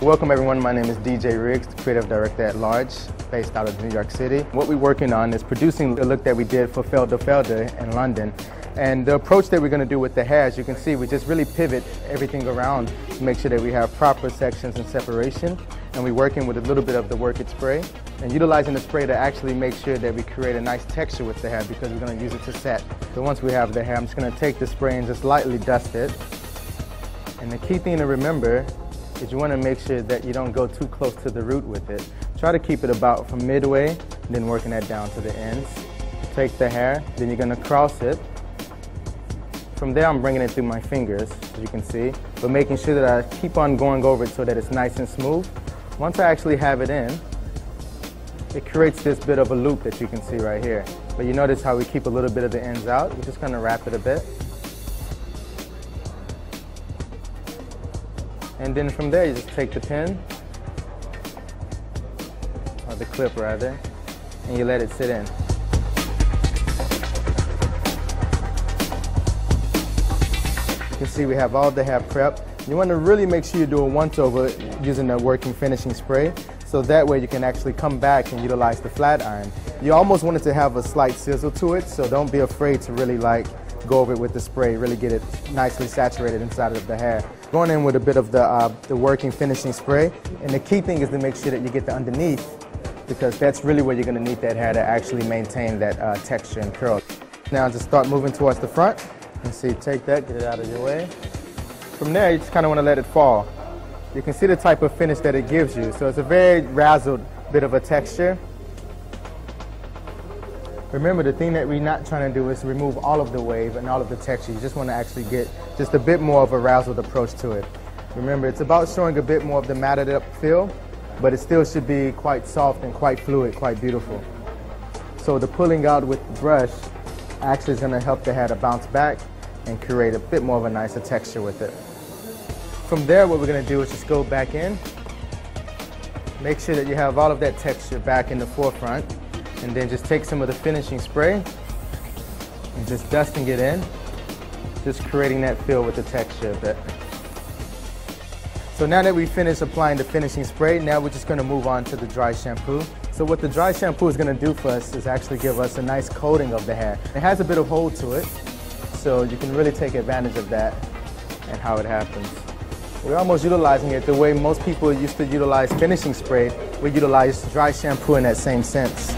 Welcome everyone, my name is DJ Riggs, the Creative Director at Large, based out of New York City. What we're working on is producing the look that we did for Felder Felder in London. And the approach that we're going to do with the hair, as you can see, we just really pivot everything around to make sure that we have proper sections and separation. And we're working with a little bit of the Work It spray and utilizing the spray to actually make sure that we create a nice texture with the hair because we're going to use it to set. So once we have the hair, I'm just going to take the spray and just lightly dust it. And the key thing to remember is you want to make sure that you don't go too close to the root with it. Try to keep it about from midway, and then working that down to the ends. Take the hair, then you're going to cross it. From there, I'm bringing it through my fingers, as you can see, but making sure that I keep on going over it so that it's nice and smooth. Once I actually have it in, it creates this bit of a loop that you can see right here. But you notice how we keep a little bit of the ends out. We're just going to wrap it a bit. And then from there, you just take the pin, or the clip rather, and you let it sit in. You can see we have all the hair prep. You want to really make sure you do a once over using the working finishing spray, so that way you can actually come back and utilize the flat iron. You almost want it to have a slight sizzle to it, so don't be afraid to really go over it with the spray, really get it nicely saturated inside of the hair. Going in with a bit of the working finishing spray, and the key thing is to make sure that you get the underneath, because that's really where you're going to need that hair to actually maintain that texture and curl. Now just start moving towards the front, and see, take that, get it out of your way. From there, you just kind of want to let it fall. You can see the type of finish that it gives you, so it's a very razzled bit of a texture. Remember, the thing that we're not trying to do is remove all of the wave and all of the texture. You just want to actually get just a bit more of a razzled approach to it. Remember, it's about showing a bit more of the matted up feel, but it still should be quite soft and quite fluid, quite beautiful. So the pulling out with the brush actually is going to help the hair to bounce back and create a bit more of a nicer texture with it. From there, what we're going to do is just go back in, make sure that you have all of that texture back in the forefront, and then just take some of the finishing spray and just dusting it in, just creating that feel with the texture a bit. So now that we finished applying the finishing spray, now we're just going to move on to the dry shampoo. So what the dry shampoo is going to do for us is actually give us a nice coating of the hair. It has a bit of hold to it, so you can really take advantage of that and how it happens. We're almost utilizing it the way most people used to utilize finishing spray. We utilize dry shampoo in that same sense.